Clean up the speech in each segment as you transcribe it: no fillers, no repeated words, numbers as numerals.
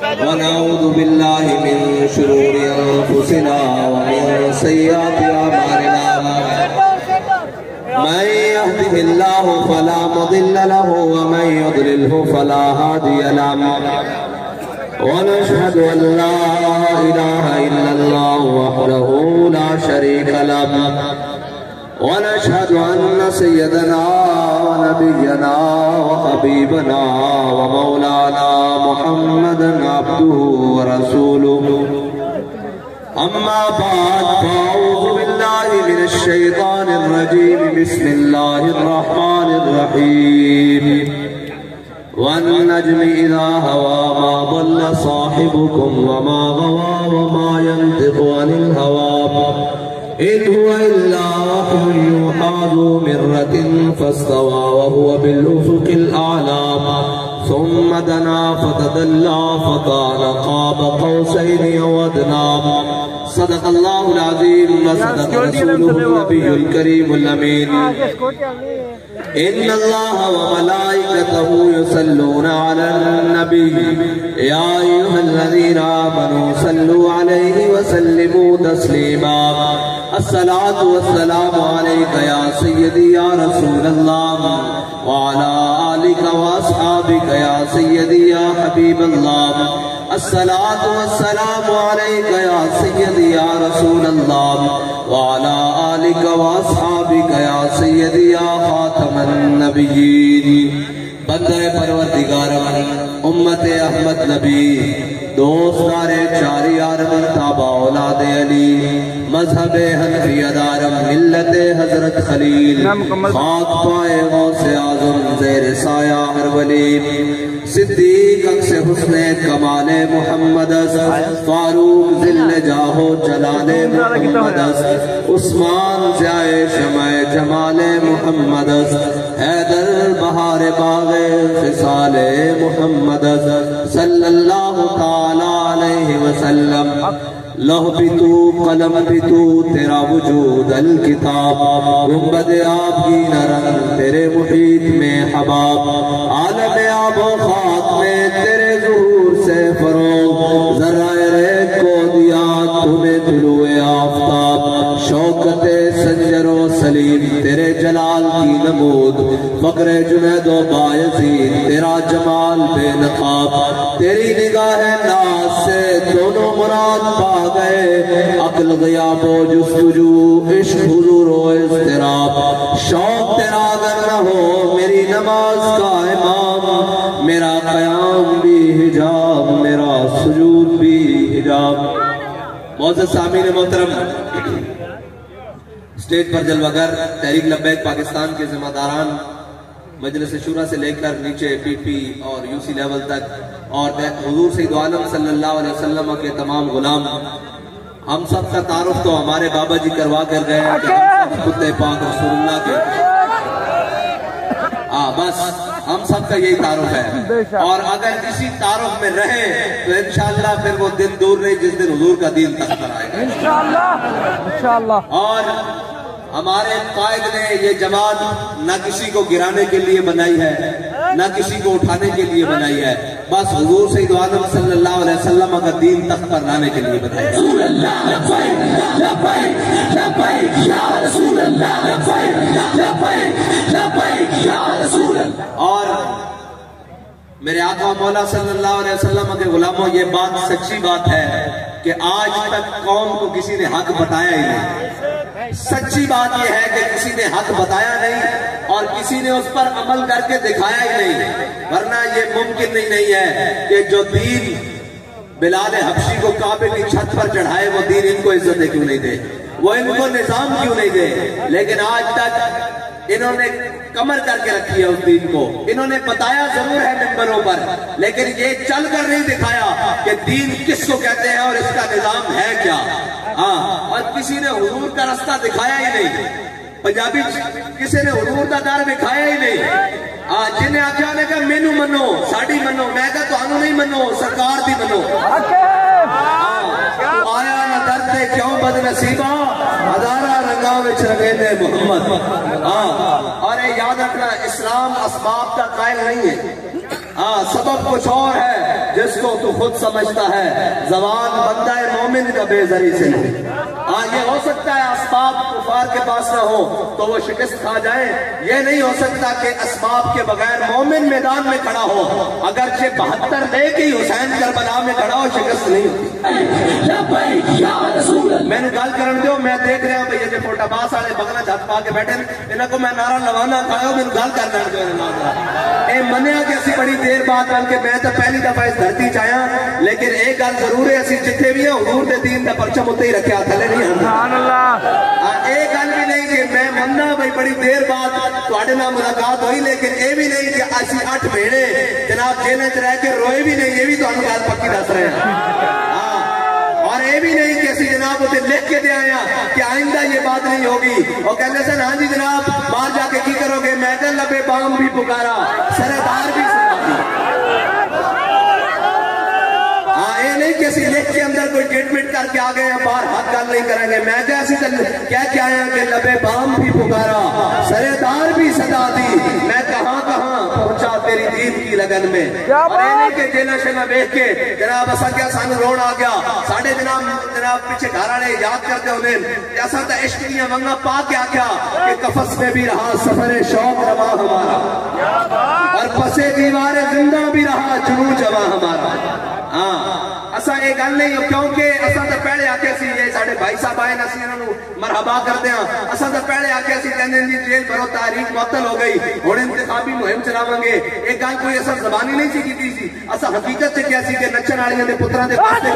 ونعوذ بالله من شرور أنفسنا ومن سيئات أعمالنا من يهده الله فلا مضل له ومن يضلله فلا هادي له ونشهد أن لا إله إلا الله وحده لا شريك له ونشهد أن سيدنا ونبينا وحبيبنا ومولانا محمدا عبده ورسوله أما بعد فأعوذ بالله من الشيطان الرجيم بسم الله الرحمن الرحيم والنجم إذا هوى ما ضل صاحبكم وما غوى وما ينطق عن الهوى إن هو إلا وحي يوحى ذو مرة فاستوى وهو بالأفق الأعلى ثم دنا فتدلى فكان قاب قوسين أو أدنى صدق الله العظيم وصدق رسوله النبي الكريم الأمين إن الله وملائكته يصلون على النبي يا أيها الذين آمنوا صلوا عليه وسلموا تسليما الصلاة والسلام عليك يا سيدي يا رسول الله وعلى آلك وأصحابك يا سيدي يا حبيب الله الصلاة والسلام عليك يا سيدي يا رسول الله وعلى آلك وأصحابك يا سيدي يا خاتم النبيين بندہ پروردگار امت احمد نبی دوستار چاری آرمن تابع اولاد علی مذہب حنفی دارم ملت حضرت خلیل خاک پائے غوث اعظم زیر سایہ ہر ولی صدیق اکس حسن کمال محمد فاروق ذل جاہو جلال محمد عثمان ضیائے شمع جمال محمد حیدر بہار باغ خصال محمد صلی اللہ تعالی علیہ وسلم لوح بھی تو قلم بھی تو تیرا وجود الکتاب گنبد آب کی نرم تیرے محیط میں حباب عالم آب و خاک میں تیرے ظہور سے فروغ ذرائع ریت کو دیا تمہیں طلوع آفتاب شوکت سنجر و سلیم تیرے جلال کی نمود فقر جنید و بایزید تیرا جمال بے نقاب تیری نگاہ ناز سے دونوں مراد پا گئے عقل غیاب و جستجو عشق حضور و اضطراب شوق تیرا اگر نہ ہو میری نماز کا امام میرا قیام بھی حجاب میرا سجود بھی حجاب معزز سامعین محترم اسٹیج پر جلوگر تحریک لبیک پاکستان کے ذمہ داران مجلس شورا سے لے کر نیچے پی پی اور یو سی لیول تک اور حضور سید عالم صلی اللہ علیہ وسلم کے تمام غلام ہم سب کا تعارف تو ہمارے بابا جی کروا کر گئے ہیں کہ ہم سب خود پاک رسول اللہ کے بس ہم سب کا یہی تعارف ہے اور اگر اسی تعارف میں رہے تو انشاءاللہ پھر وہ دن دور نہیں جس دن حضور کا دین تخت پر آئے گا انشاءاللہ اور ہمارے قائد نے یہ جماعت نہ کسی کو گرانے کے لیے بنائی ہے نہ کسی کو اٹھانے کے لیے بنائی ہے بس حضور سید عالم صلی اللہ علیہ وسلم کا دین تخت پر لانے کے لیے بنائی ہے اور میرے آقا مولا صلی اللہ علیہ وسلم کے غلاموں یہ بات سچی بات ہے کہ آج تک قوم کو کسی نے حق بتایا ہی نہیں سچی بات یہ ہے کہ کسی نے حق بتایا نہیں اور کسی نے اس پر عمل کر کے دکھایا ہی نہیں ورنہ یہ ممکن نہیں ہے کہ جو دین بلال حبشی کو کعبے کی چھت پر چڑھائے وہ دین ان کو عزت کیوں نہیں دے وہ ان کو نظام کیوں نہیں دے لیکن آج تک انہوں نے کمر کر کے رکھی ہے اس دین کو انہوں نے بتایا ضرور ہے ممبروں پر لیکن یہ چل کر نہیں دکھایا کہ دین کس کو کہتے ہیں اور اس کا نظام ہے کیا اور کسی نے حضور کا رستہ دکھایا ہی نہیں پنجابی کسی نے حضور کا در دکھایا ہی نہیں جنہیں آخیا نے کہا مینو منو ساڑی منو میں کہا تو نہیں منو سرکار دی منو آیا نہ درتے کیوں بد نصیبہ ہزارہ رنگاں وچ رنگیندے محمد اور یاد رکھنا اسلام اسباب کا قائل نہیں ہے سبب کچھ اور ہے جس کو تو خود سمجھتا ہے زبان بندہ مومن کا بے زری سے نہیں. یہ ہو سکتا ہے اسباب کفار کے پاس نہ ہو تو وہ شکست کھا جائیں. یہ نہیں ہو سکتا کہ اسباب کے بغیر مومن میدان میں کھڑا ہو. اگرچہ 72 لے کے ہی حسین کربلا میں کھڑا ہو شکست نہیں ہوتی. میں نے گل کرن دیو, میں دیکھ رہا ہوں بھئی یہ فوٹا باس والے بغنا جھت پا کے بیٹھے انہاں کو میں نعرہ لوانا کھایا میں گل کر لین دیو. اے منیا کہ اسی بڑی دیر بعد بن کے میں تو پہلی دفعہ اس دھرتی چاہیا, لیکن ایک گل ضرور ہے اسی جتنے بھی ہیں حضور دے دین دا پرچم اتنے ہی رکھیا تھلے نہیں ہم. سبحان اللہ. ایک گل بھی نہیں کہ میں مننا بھئی بڑی دیر بعد تواڈے نال ملاقات ہوئی, لیکن اے بھی نہیں کہ اسی 8 مہینے جناب جیل وچ رہ کے روئے بھی نہیں. یہ بھی تانوں گل پکی دس رہے ہیں. اور یہ بھی نہیں کہ اسی جناب اسے لکھ کے دے آیا کہ آئندہ یہ بات نہیں ہوگی. وہ کہنے سے ہاں جی جناب باہر جا کے کی کرو گے, میں کہ لبے بام بھی پکارا سردار بھی سنا دی. یہ نہیں کہ اسی لکھ کے اندر کوئی ٹریٹمنٹ کر کے آگئے ہیں باہر حق گل نہیں کریں گے. میں کہ اسی کہہ کے آیا کہ لبے بام بھی پکارا سردار بھی صدا دی. میں کہاں کہاں پہنچا تیری دین کی لگن میں. اور یہ نہیں کہ جیلہ شیلہ بیٹھ کے جناب اسا کیا سانو روڑ آ گیا ساڑھے جناب پیچھے گھر والے یاد کرتے انہیں ایسا تا عشق دیا منگا پا کے آکھیا کہ قفص میں بھی رہا سفر شوق روا ہمارا, اور پسے دیوار زندہ بھی رہا جنو جوا ہمارا. اسا ایک گل نہیں کیونکہ اسا تا پہلے آکے سی یہ ساڑھے بھائی صاحب آئے نسی انہوں مرحبا کرتے ہیں. اسا تا پہلے آکے سی کہنے جی جیل بھرو تاریخ معطل ہو گئی اور انتخابی مہم چلاویں گے. ایک گل کوئی اثر زبانی نہیں سی کی سی, اسا حقیقت سے کیا سی کہ نچن والیاں دے پتراں دے پاسے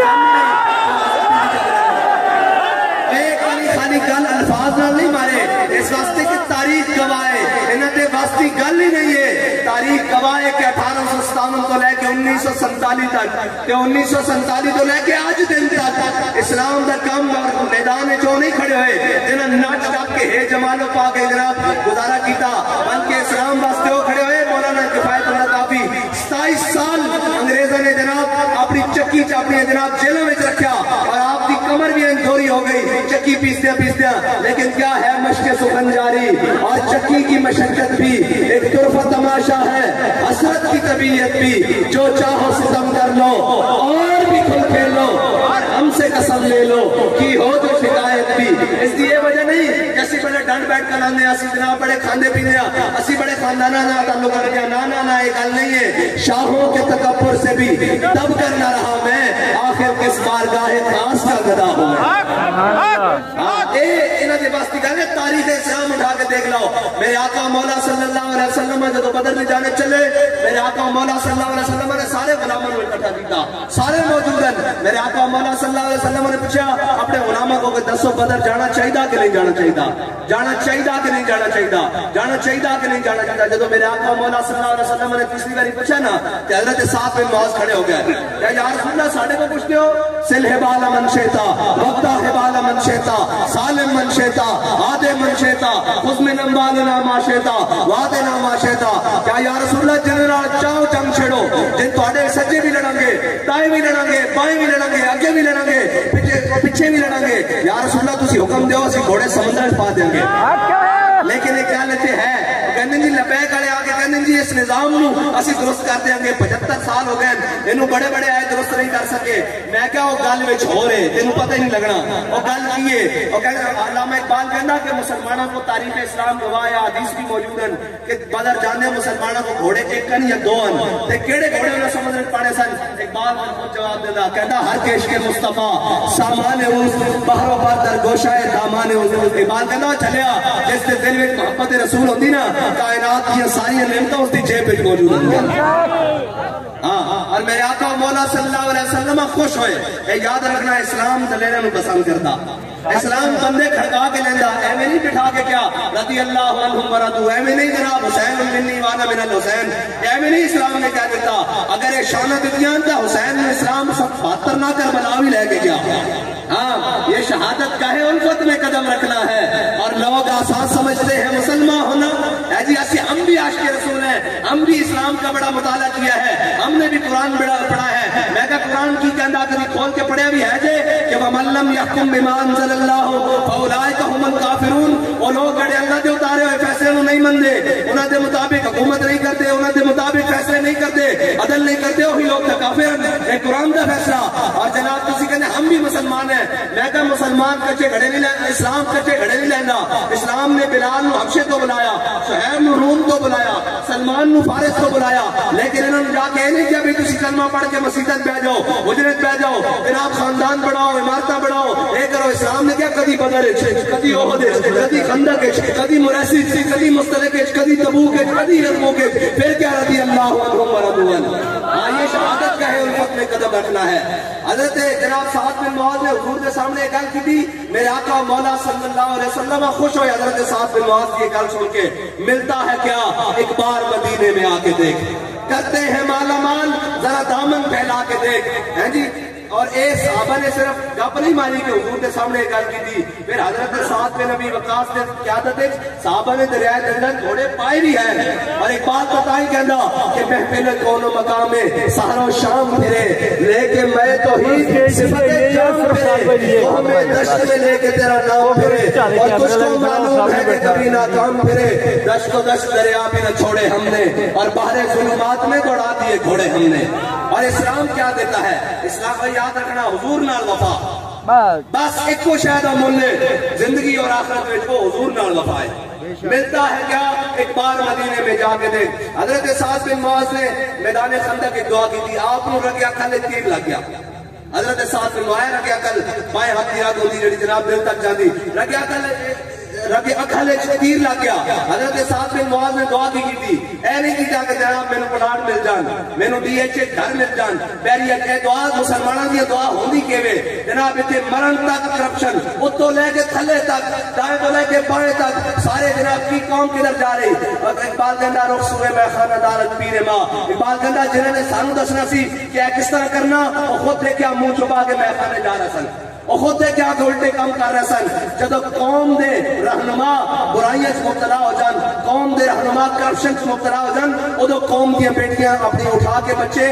ایک خالی گل الفاظ نہ نہیں مارے. اس واسطے کہ تاریخ گواہ ہے, انہاں دے واسطے گل ہی نہیں ہے. تاریخ گواہ ہے کہ 1857 تو لے کے 1947 تک تے 1947 تو لے کے آج دن تک اسلام دا کام اور میدان میں جو نہیں کھڑے ہوئے جنہاں ناچ ٹاپ کے ہے جمال و پاک جناب گزارا کیتا, بلکہ اسلام واسطے وہ کھڑے ہوئے. مولانا کفایت اللہ کافی 27 سال انگریزوں نے جناب اپنی چکی چاپی جناب جیلوں میں رکھیا اور آپ کی کمر بھی انجوری ہو گئی چکی پیسدیا پیسدیا. لیکن کیا ہے مشق سخن جاری اور چکی کی مشقت بھی ایک طرفہ تماشا ہے, حسرت کی طبیعت بھی. جو چاہو ستم کر لو اور بھی کھل کھیل لو اور ہم سے قسم لے لو کی ہو جو شکایت بھی. اس لیے وجہ نہیں جیسی بڑے ڈنڈ بیٹھ کر لانے اسی جناب بڑے کھاندے پینے اسی بڑے خاندانہ نہ تعلق کر دیا. نا ایک گل نہیں ہے. شاہوں کے تکبر سے بھی دب کر نہ رہا میں, آخر کس بارگاہ خاص کا گدا ہوں میں. انہاں دے واسطے گل تاریخ اسلام اٹھا کے دیکھ لو. میرے آقا مولا صلی اللہ علیہ وسلم جب بدر میں جانے چلے میرے آقا مولا صلی اللہ علیہ وسلم نے سارے غلاموں کو اکٹھا کیا, سارے موجود ہیں. میرے آقا مولا صلی اللہ علیہ وسلم نے پوچھا اپنے غلاموں کو کہ دسو بدر جانا چاہیے کہ نہیں جانا چاہیے, جانا چاہیے کہ نہیں جانا چاہیے, جانا چاہیے کہ نہیں جانا چاہیے. جب میرے آقا مولا صلی اللہ علیہ وسلم نے تیسری باری پوچھا نا کہ حضرت سعد بن معاذ کھڑے ہو گئے کہ یا رسول اللہ ساڑھے کو پوچھتے ہو سل حبال من شیطا وقتا حبال من شیطا سالم من شیطا آدے من شیطا خذ من اموالنا ما شیطا وعدنا ما شیطا. کیا یا رسول اللہ جنرال چاہو جنگ چھڑو جن تواڈے سجے بھی لڑیں گے دائیں بھی لڑیں گے بائیں بھی لڑیں گے اگے بھی لڑیں گے پیچھے بھی لڑیں گے. یا رسول اللہ تسی حکم دیو اسی گھوڑے سمندر پا دیں گے. لیکن ایک حالت ہے کہنے جی لبیک والے آگے کہنے جی اس نظام نو اسی درست کر دیں گے 75 سال ہو گئے انہوں بڑے بڑے آئے درست نہیں کر سکے. میں کیا وہ گل وچ ہو رہے تینوں پتہ ہی نہیں لگنا وہ گل کی ہے. وہ کہنے علامہ اقبال کہنا کہ مسلمانوں کو تاریخ اسلام گواہ یا حدیث بھی موجود ہیں کہ بدر جانے مسلمانوں کو گھوڑے ایک کن یا دو ہیں تے کیڑے گھوڑے انہوں سمجھ رکھ پانے سن. اقبال خود جواب دیتا کہتا ہر کیش کے مصطفیٰ سامان اس بحر و بر در گوشہ دامان اس. اقبال کہتا چلیا جس سے دل میں محبت رسول ہوتی نا کائنات کی ساری نعمتیں اس کی جیب میں موجود ہیں. اور میرے آقا مولا صلی اللہ علیہ وسلم خوش ہوئے. اے یاد رکھنا اسلام دلیرے میں پسند کرتا, اسلام بندے کھڑکا کے لیندہ ایویں نہیں بٹھا کے کیا رضی اللہ عنہم ورضوا ایویں نہیں جناب حسین منی وانا من الحسین ایویں نہیں اسلام نے کیا دیتا. اگر یہ شانہ دیتیاں تھا حسین نے اسلام 72 نہ کر بنا بھی لے کے گیا. یہ شہادت شہادت کا ہے الفت میں قدم رکھنا ہے. اور لوگ آسان سمجھتے ہیں مسلمان ہونا. جی ہم بھی عاشق رسول ہیں, ہم بھی اسلام کا بڑا مطالعہ کیا ہے, ہم نے بھی قرآن بڑا پڑھا ہے. میں کہا قرآن کی کہندہ کبھی کھول کے پڑھیا بھی ہے جے کہ وَمَن لَّمْ يَحْكُم بِمَا أَنزَلَ اللَّهُ فَأُولَٰئِكَ هُمُ الْكَافِرُونَ. وہ لوگ جڑے اللہ دے اتارے ہوئے فیصلے نو نہیں مندے, انہاں دے مطابق حکومت نہیں کرتے, انہاں دے مطابق فیصلے نہیں کرتے, عدل نہیں کرتے, وہی لوگ تے کافر ہیں. قرآن دا فیصلہ. اور جناب تسی کہنے ہم بھی مسلمان ہیں. میں کہا مسلمان کچے گھڑے نہیں لینا, اسلام کچے گھڑے نہیں لینا. اسلام نے بلال نو حبشے تو بلایا, شہر نو روم تو بلایا, سلمان نو فارس تو بلایا, لیکن انہوں نے جا کے نہیں کیا بھی تسی کلمہ پڑھ کے مسجد پہ جاؤ, اجرت پہ جاؤ, جناب خاندان بڑھاؤ, عمارتیں بڑھاؤ, اے کرو. اسلام نے کیا کدی بدر کدی احد کدی خندق کدی مرسی کدی مستلق کدی تبوک کدی یرموک, پھر کیا رضی اللہ عنہم ورضوا عنہ. یہ شہادت کا ہے الفت میں قدم رکھنا ہے. حضرت جناب سعد بن معاذ نے حضور کے سامنے گل کی تھی, میرے آقا مولا صلی اللہ علیہ وسلم خوش ہوئے حضرت سعد بن معاذ کی گل سن کے. ملتا ہے کیا, ایک بار مدینے میں آ کے دیکھ, کرتے ہیں مالا مال, ذرا دامن پھیلا کے دیکھ. ہیں جی, اور اے صحابہ نے صرف گپ نہیں ماری کہ حضور کے سامنے گل کی تھی. پھر حضرت سعد بن ابی وقاص نے قیادت صحابہ نے دریائے دندن گھوڑے پائے بھی ہیں. اور ایک بات بتائیں کہنا کہ محفل کون و مقام میں سہر و شام پھرے, لیکن میں تو ہی صفت جام پھرے, تو ہمیں دشت میں لے کے تیرا نام پھرے, اور کچھ کو معلوم ہے کہ کبھی ناکام پھرے. دشت و دشت دریا بھی نہ چھوڑے ہم نے, اور باہر ظلمات میں دوڑا دیے گھوڑے ہم نے. اور اسلام کیا دیتا ہے؟ اسلام کو یاد رکھنا, حضور نال وفا. بس ایک کو شاید ملے زندگی اور آخرت میں کو حضور نال وفا ہے. ملتا ہے کیا, ایک بار مدینے میں جا کے دیکھ. حضرت سعد بن معاذ نے میدان خندق کی دعا کی تھی, آپ نو رگیا کھلے تیر لگ گیا. حضرت سعد بن معاذ رگیا کل بائیں ہاتھ کی رگ ہوتی جڑی جناب دل تک جاتی, رگیا کل رگے اکھلے تیر لگ گیا. حضرت سعد بن معاذ نے دعا کی تھی, اے نہیں کیتا کہ جناب مینوں پلاٹ مل جان, مینوں ڈی ایچ اے گھر مل جان. پیری اے دعا مسلمانوں دی دعا ہوندی کیویں, جناب ایتھے مرن تک کرپشن, اتوں لے کے تھلے تک, دائیں تو لے کے بائیں تک, سارے جناب کی قوم کدھر جا رہی. اور اقبال کہندا رخ سوئے میں خانہ دارت پیر ماں. اقبال کہندا جنہاں نے سانوں دسنا سی کہ کس طرح کرنا, او خود دیکھیا منہ چھپا کے میں خانے جا رہا سن, وہ خود دے کیا الٹے کام کر رہے سن. جدو قوم دے رہنما برائیاں مبتلا ہو جان, قوم دے رہنما کرپشن مبتلا ہو جان, ادو قوم دیا بیٹیاں اپنی اٹھا کے بچے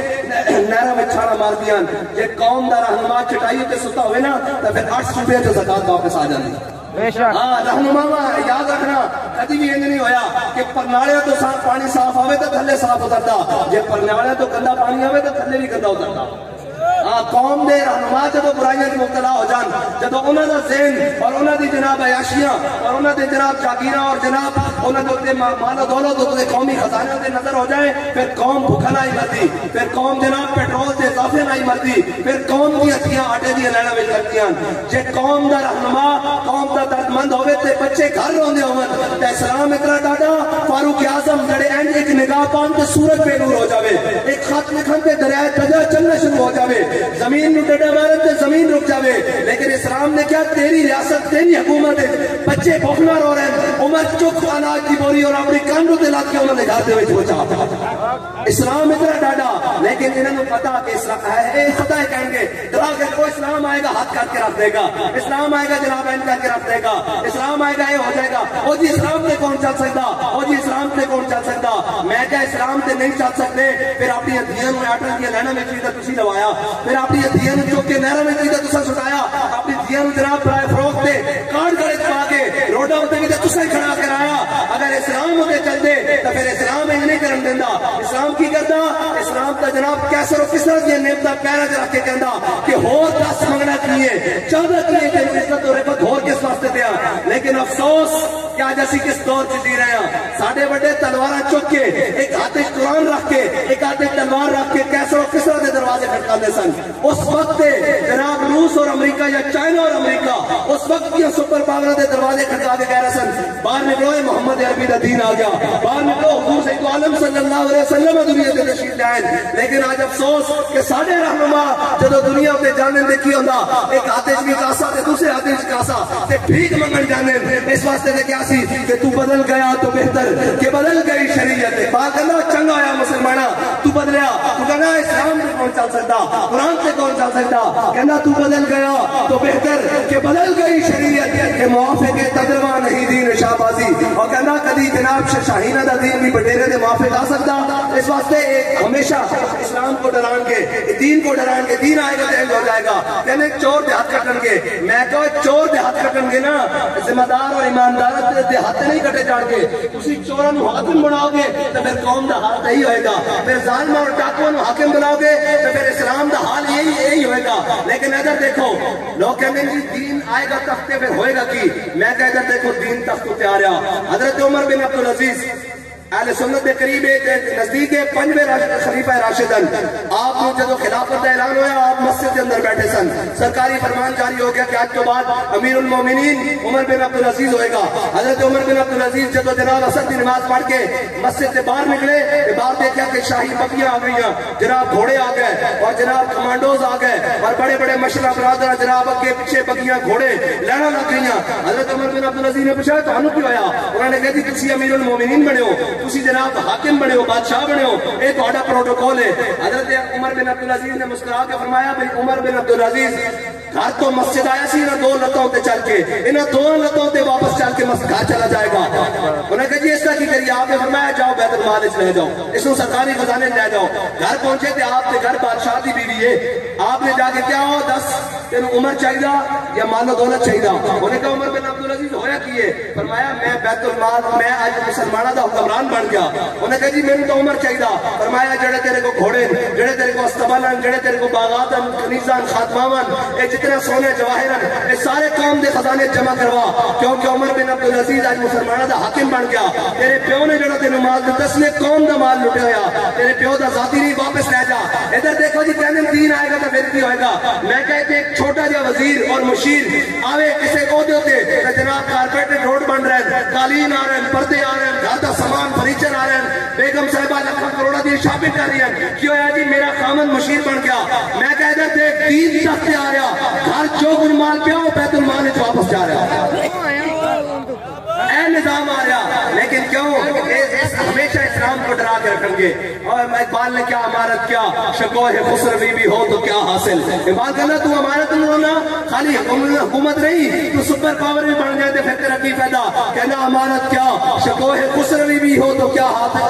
نہروں میں چھاڑا مار دیاں. جے قوم دا رہنما چٹائی تے ستا ہوئے نا, تو پھر 8 صوبے تو زکات واپس آ جاندی. ہاں رہنما یاد رکھنا, کدی بھی انج نہیں ہویا کہ پرنالے تو پانی صاف آوے تو تھلے صاف اترتا, جے پرنالے تو گندا پانی آوے تو تھلے بھی گندا اترتا. قوم دے رہنما جدو برائیاں مبتلا ہو جان, جدو انہاں دا ذہن اور انہاں دی جناب عیاشیاں اور انہاں دے جناب جاگیراں اور جناب انہاں دے مال و دولت تے قومی خزانے تے نظر ہو جائے, پھر قوم بھوکا نہیں مرتی, پھر قوم جناب پیٹرول تے اضافے نہیں مرتی, پھر قوم دی ہتھیاں آٹے دی لینا وچ لگدیاں. جے قوم دا رہنما قوم دا درد مند ہوے تے بچے گھر روندے ہون, تے اسلام اتنا ڈاڈا فاروق اعظم جڑے اینڈ ایک نگاہ پان تے سورج بے نور ہو جاوے, ایک خط لکھن تے دریائے تجا چلنا شروع ہو جاوے, زمین نو ڈڈا مارن تے زمین رک جاوے. لیکن اسلام نے کیا, تیری ریاست تیری حکومت ہے, بچے بھوکنا رو رہے ہیں, عمر چک اناج کی بوری اور اپنی کانڈوں تے لاد کے انہوں نے گھر دے وچ پہنچا. اسلام اتنا ڈاڈا, لیکن انہوں نے پتا کہ اسلام ہے, پتہ ہے کہیں گے دعا کہ کوئی اسلام آئے گا ہاتھ کر کے رکھ دے گا, اسلام آئے گا جناب این کر کے رکھ دے گا, اسلام آئے گا یہ ہو جائے گا. او جی اسلام تے کون چل سکتا, او جی اسلام تے کون چل سکتا. میں کہا اسلام تے نہیں چل سکتے, پھر اپنی دھیاں نو آٹا دیا لینا میں چیزیں تسی لوایا, پھر اپنی دھیاں نو چوک کے نہروں میں چیزیں تسا سٹایا, اپنی دھیاں نو جناب برائے فروغ تے کارڈ گڑے چپا کے روڈا ہوتے بھی تسا کھڑا کرایا. اگر اسلام ہوتے چل دے تو پھر اسلام نہیں کرن دیندا. اسلام کی کرتا, اسلام تا جناب کیسر و کسر دی نعمتاں پیرا چ رکھ کے کہندا کہ ہور 10 منگنا کیے, 14 کیے کہ عزت اور رفعت ہور کس واسطے دیا. لیکن افسوس کہ آج اسی کس دور چ جی رہے ہیں, ساڈے بڑے تلواراں چک کے ایک ہاتھ وچ قرآن رکھ کے ایک ہاتھ وچ تلوار رکھ کے کیسر و کسر دے دروازے کھٹکاندے سن. اس وقت جناب روس اور امریکہ یا چائنا اور امریکہ اس وقت کی سپر پاور دے دروازے کھٹکا کے کہہ رہے سن باہر نکلو, محمد عربی دا دین آ گیا, باہر نکلو, حضور سید عالم صلی اللہ علیہ وسلم دنیا تے تشریف لائے. لیکن آج افسوس کہ ساڈے رہنما جدو دنیا تے جانن دے کی ہوندا, ایک ہاتھ وچ بھی کاسا تے دوسرے ہاتھ وچ کاسا تے بھیک منگن جانے. اس واسطے تے کیا سی کہ تو بدل گیا تو بہتر کہ بدل گئی شریعت. پاک اللہ چنگا آیا مسلماناں, تو تو بدلیا تو کہنا اسلام سے کون چل سکتا قرآن سے کون چل سکتا کہنا تو بدل گیا تو بہتر کہ بدل گئی شریعت کہ موافق تدروا نہیں دین شاہبازی اور کہنا کدی جناب شاہینہ دا دین بھی بٹیرے دے موافق آ سکتا اس واسطے ایک ہمیشہ اسلام کو ڈران کے دین کو ڈران کے دین آئے گا تو ہو جائے گا کہنے چور دے ہاتھ کٹن گے میں کہو چور دے ہاتھ کٹن گے نا ذمہ دار اور ایماندار دے ہاتھ نہیں کٹے جان کے اسی چوراں نو حاکم بناؤ گے تو پھر قوم دا حال یہی ہوئے گا پھر ظالم اور ڈاکوؤں نو حاکم بناؤ گے تو پھر اسلام دا حال یہی ہوئے گا لیکن ادھر دیکھو لوگ کہتے ہیں دین آئے گا تختے پہ ہوئے گا کی میں کہ ادھر دیکھو دین تخت تے آ رہا حضرت عمر بن عبدالعزیز اہل سنت کے قریب نزدیک پنجویں خلیفہ راشدن آپ نے جب خلافت اعلان ہوا آپ مسجد کے اندر بیٹھے سن سرکاری فرمان جاری ہو گیا کہ آج کے بعد امیر المومنین عمر بن عبدالعزیز ہوئے گا حضرت عمر بن عبدالعزیز جب جناب عصر کی نماز پڑھ کے مسجد سے باہر نکلے باہر دیکھا کہ شاہی بکیاں آ گئی جناب گھوڑے آ گئے اور جناب کمانڈوز آ گئے اور بڑے بڑے مشرف برادر جناب اگے پیچھے بکیاں گھوڑے لڑا لگ گئی حضرت عمر بن عبدالعزیز نے پوچھا تو کیا ہوا انہوں نے کہا جی تسی امیر المومنین بنے ہو تسی جناب حاکم بنے ہو بادشاہ بنے ہو یہ تہاڈا پروٹوکول ہے حضرت عمر بن عبدالعزیز نے مسکرا کے فرمایا بھائی عمر بن عبدالعزیز گھر تو مسجد آیا سی انہاں دو لتوں تے چل کے انہاں دو لتوں تے واپس چل کے گھر چلا جائے گا انہوں نے کہا جی اس کا کی کریے آپ نے فرمایا جاؤ بیت المال وچ لے جاؤ اس کو سرکاری خزانے لے جاؤ گھر پہنچے تے آپ کے گھر بادشاہ دی بیوی ہے آپ نے جا کے کیا ہو دس تینو عمر چاہیے یا مال و دولت چاہیے انہوں نے کہا عمر بن عبدالعزیز ہویا کیے فرمایا میں بیت المال میں آج مسلمانہ دا حکمران بن گیا انہوں نے کہا جی میں تو عمر چاہیے فرمایا جڑے تیرے کو گھوڑے جڑے تیرے کو استبلن جڑے تیرے کو باغاتن کنیزان خاتماون اے جتنے سونے جواہرن اے سارے قوم دے خزانے جمع کروا کیونکہ عمر بن عبدالعزیز آج مسلمانہ دا حاکم بن گیا تیرے پیو نے جڑا تینو مال دتا اس نے قوم دا مال لٹے ہویا تیرے پیو دا ذاتی نہیں واپس لے جا ادھر دیکھو جی کہنے دین آئے گا تو پھر کی ہوئے گا میں کہتے ایک چھوٹا جا وزیر اور مشیر آوے کسے عہدے ہوتے جناب کارپیٹ روڈ بن رہے ہیں قالین آ رہے ہیں پردے آ رہے ہیں گھر دا سامان فرنیچر آ رہے ہیں بیگم صاحبہ لکھا کروڑا دی شاپنگ کر رہی ہے کیوں ہے جی میرا خامن مشیر بن گیا میں کہتا دیکھ دین تخت سے آ رہا گھر جو کچھ مال پیا وہ بیت المال میں واپس جا رہا اے نظام آ رہا لیکن کیوں ہمیشہ اسلام کو ڈرا کے رکھیں گے اور اقبال نے کیا امارت کیا شکوہ خسروی بھی ہو تو کیا حاصل اقبال کہنا تو امارت نہیں ہونا خالی حکومت نہیں تو سپر پاور بھی بن جائے پھر تیرا کی فائدہ کہنا امارت کیا شکوہ خسروی بھی ہو تو کیا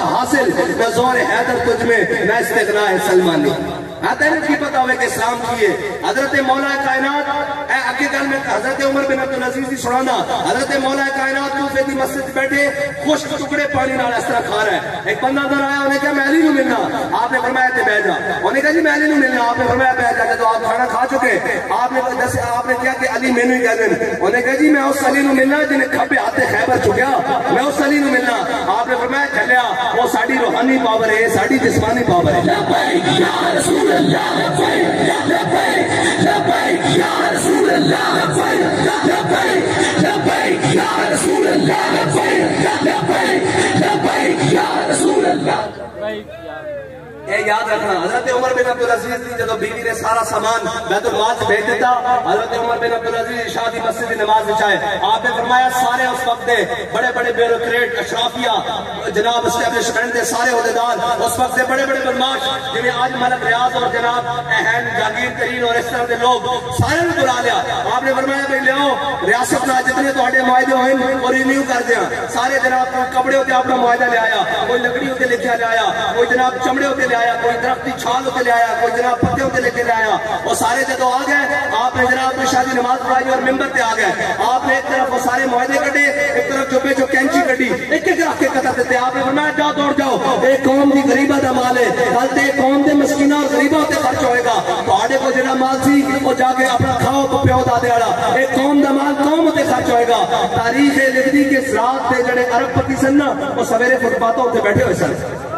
حاصل نہ زور حیدر تجھ میں نہ استغنا ہے سلمانی آتا ہے کی پتا ہوئے کہ اسلام کیے حضرت مولا کائنات اگے گل میں حضرت عمر بن عبدالعزیز دی سنانا حضرت مولا کائنات کوفے دی مسجد بیٹھے خشک ٹکڑے پانی نال اس طرح کھا رہا ہے ایک بندہ اندر آیا انہیں کہا میں علی نو ملنا آپ نے فرمایا تے بیٹھ جا انہوں نے کہا جی میں علی نو ملنا آپ نے فرمایا بیٹھ جا تو آپ کھانا کھا چکے آپ نے کیا کہ علی مینوں ہی کہہ دیں انہوں نے کہا جی میں اس علی نو ملنا جنہیں کھپے ہاتھ خیبر چکیا میں اس علی نو ملنا آپ نے فرمایا چلیا وہ ساڈی روحانی پاور ہے ساڈی جسمانی پاور ہے یا رسول اللہ لبیک لبیک یا رسول اللہ لبیک لبیک یا رسول اللہ لبیک لبیک یا رسول اللہ اے یاد رکھنا حضرت عمر بن عبدالعزیز نے جب بیوی نے سارا سامان بیت المال سے بھیج دیتا حضرت عمر بن عبدالعزیز شادی مسجد کی نماز بچائے آپ نے فرمایا سارے اس وقت دے بڑے بڑے بیوروکریٹ اشرافیہ جناب اسٹیبلشمنٹ دے سارے عہدیدار اس وقت سے بڑے بڑے بدماش جنہیں آج ملک ریاض اور جناب اہم جاگیر ترین اور اس طرح کے لوگ سارے نے بلا لیا آپ نے فرمایا بھائی لے آؤ ریاست نہ جتنے تواڈے معاہدے ہوئے وہ رینیو کر دیا سارے جناب کپڑے ہوتے اپنا معاہدہ لے آیا کوئی لکڑی ہوتے لکھا لے آیا کوئی جناب چمڑے ہوتے لے آیا کوئی درخت کی چھال ہوتے لے آیا کوئی جناب پتے ہوتے لے کے لے آیا وہ سارے جدو آ گئے آپ نے جناب اپنی شادی نماز پڑھائی اور ممبر پہ آ گئے آپ نے ایک طرف وہ سارے معاہدے کٹے ایک طرف جو پہ جو کینچی کٹی ایک ایک رکھ کے قطر دیتے آپ نے فرمایا جاؤ دوڑ جاؤ ایک قوم دی غریبہ دا مال ہے کل تے قوم دے مسکینہ اور غریبہ ہوتے خرچ ہوئے گا تواڈے کو جڑا مال سی وہ جا کے اپنا کھاؤ پیو دادے والا ایک قوم دا مال قوم ہوتے خرچ ہوئے گا تاریخ لکھدی کے رات تے جڑے عرب پتی سن نا وہ سویرے فٹ پاتوں ہوتے بیٹھے ہوئے سن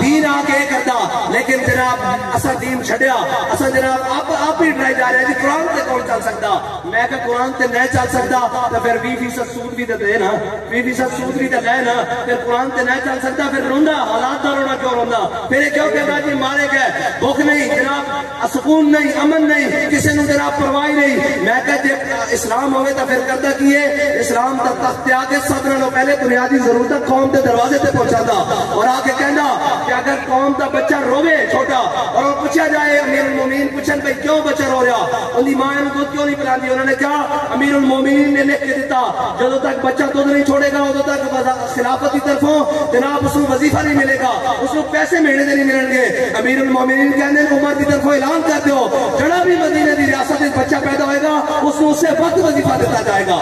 دین آ کے کرتا لیکن جناب اسا دین چھڑیا اسا جناب آپ ہی ڈرائی جا رہے ہیں قرآن تے کون چل سکتا میں کہ قرآن تے نہیں چل سکتا تو پھر 20% سود بھی دے نا 20% سود بھی دے نا پھر قرآن تے نہیں چل سکتا پھر روندا حالات دا رونا کیوں روندا پھر کیوں کہتا جی مارے گئے بھوک نہیں جناب سکون نہیں امن نہیں کسی نے جناب پرواہ نہیں میں کہ اسلام ہوئے تو پھر کرتا کیے اسلام دا تخت آ کے 17 پہلے بنیادی ضرورت قوم دے دروازے تے پہنچاتا اور آ کے کہنا کہتا کہ اگر قوم کا بچہ روے چھوٹا اور وہ پوچھا جائے امیر المومنین پوچھن بھائی کیوں بچہ رو رہا ان کی ماں ان کو کیوں نہیں پلاندی انہوں نے کہا امیر المومنین نے لکھ کے دیتا جدوں تک بچہ دودھ نہیں چھوڑے گا ادو تک خلافت کی طرفوں جناب اس کو وظیفہ نہیں ملے گا اس کو پیسے مہینے دے نہیں ملیں گے امیر المومنین کہنے عمر کی طرفوں اعلان کر دیو جڑا بھی مدینے کی ریاست میں بچہ پیدا ہوئے گا اس کو اس سے وقت وظیفہ دیتا جائے گا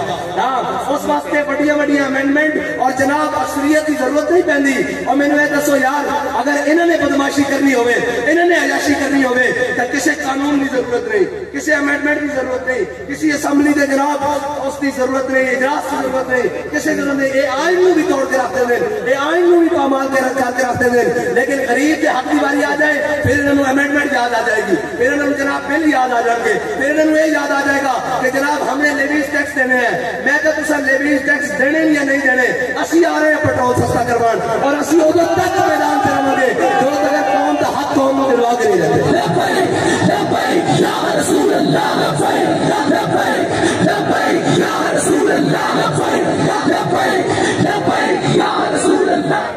اس واسطے بڑیاں بڑیاں امینڈمنٹ اور جناب اکثریت کی ضرورت نہیں پہنی اور میں نے دسو یار اگر انہوں نے بدماشی کرنی ہوئے انہوں نے عیاشی کرنی ہوئے تو کسی قانون کی ضرورت نہیں کسی امینڈمنٹ کی ضرورت نہیں کسی اسمبلی کے جناب اس کی ضرورت نہیں اجلاس کی ضرورت نہیں کسی ضرورت نہیں یہ آئین کو بھی توڑ کے رکھتے ہیں یہ آئین کو بھی پامال کے رکھتے ہیں لیکن غریب کے حق کی باری آ جائے پھر انہوں نے امینڈمنٹ یاد آ جائے گی پھر انہوں نے جناب بل یاد آ جائیں گے پھر انہوں نے یہ یاد آ جائے گا کہ جناب ہم نے لیویز ٹیکس دینے ہیں میں کہ تسا لیویز ٹیکس دینے یا نہیں دینے اسی آ رہے ہیں پیٹرول سستا کروان اور اسی ادھر تک میدان سے رہوں گے جو تک قوم کا حق قوم کو دلوا کے نہیں رہتے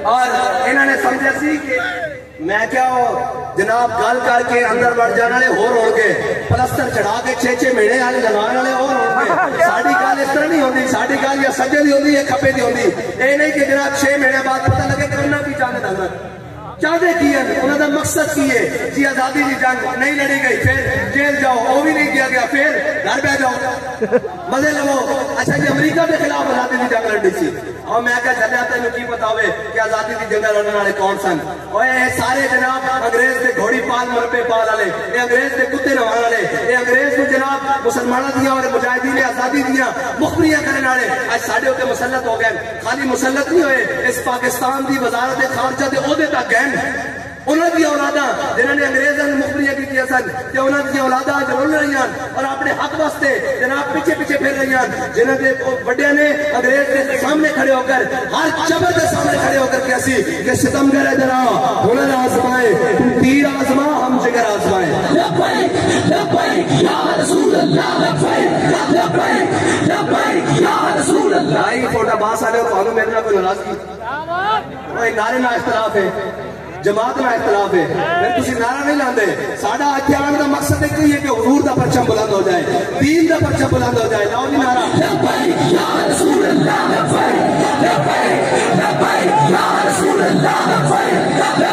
اور انہوں نے سمجھا سی کہ میں کیا ہو جناب گل کر کے اندر بڑھ جانے والے ہو کے پلستر چڑھا کے 6 مہینے والے لگانے والے ہو کے ساری گل اس طرح نہیں ہوتی ساری گل یا سجے دی ہوتی یا کھپے دی ہوتی یہ نہیں کہ جناب 6 مہینے بعد پتہ لگے کہ انہوں کی چاہتے حضرت چاہتے کی ہے انہوں نے مقصد کی ہے جی آزادی کی جنگ نہیں لڑی گئی پھر جیل جاؤ وہ بھی نہیں کیا گیا پھر گھر پہ جاؤ مزے لو اچھا جی امریکہ کے خلاف آزادی کی جنگ لڑی سی اور میں کہا چلے آتا ہے کی پتا ہوئے کہ آزادی کی جنگ لڑنے والے کون سن اور یہ سارے جناب انگریز کے گھوڑی پال مربے پال والے یہ انگریز کے کتے روانے والے یہ انگریز کو جناب مسلمانوں دیا اور مجاہدین آزادی دیا مخبریاں کرنے والے آج ساڑھے ہوتے مسلط ہو گئے خالی مسلط نہیں ہوئے اس پاکستان کی وزارت خارجہ کے عہدے تک گئے انہوں کی اولاداں جنہوں نے انگریزوں نے مخبریاں کی سن کہ انہوں کی اولاداں رول رہی ہیں اور اپنے حق واسطے جناب پیچھے پیچھے پھر رہی ہیں جنہوں نے بڑے نے انگریز کے سامنے کھڑے ہو کر ہر جبر کے سامنے کھڑے ہو کر کیسی کہ ستم کرے ذرا ہنر آزمائے تم تیر آزما ہم جگر آزمائے لبیک لبیک یا رسول اللہ لبیک لبیک لبیک یا رسول اللہ بھائی فوٹا باس آ رہے ہو میرے کوئی ناراضگی کوئی نعرے نہ اختلاف ہے جماعت میں اختلاف ہے پھر تسی نعرہ نہیں لاندے ساڈا احتیام کا مقصد ایک ہی ہے کہ حضور دا پرچم بلند ہو جائے دین دا پرچم بلند ہو جائے لاؤ جی نعرہ لبیک یا رسول اللہ لبیک لبیک لبیک یا رسول اللہ لبیک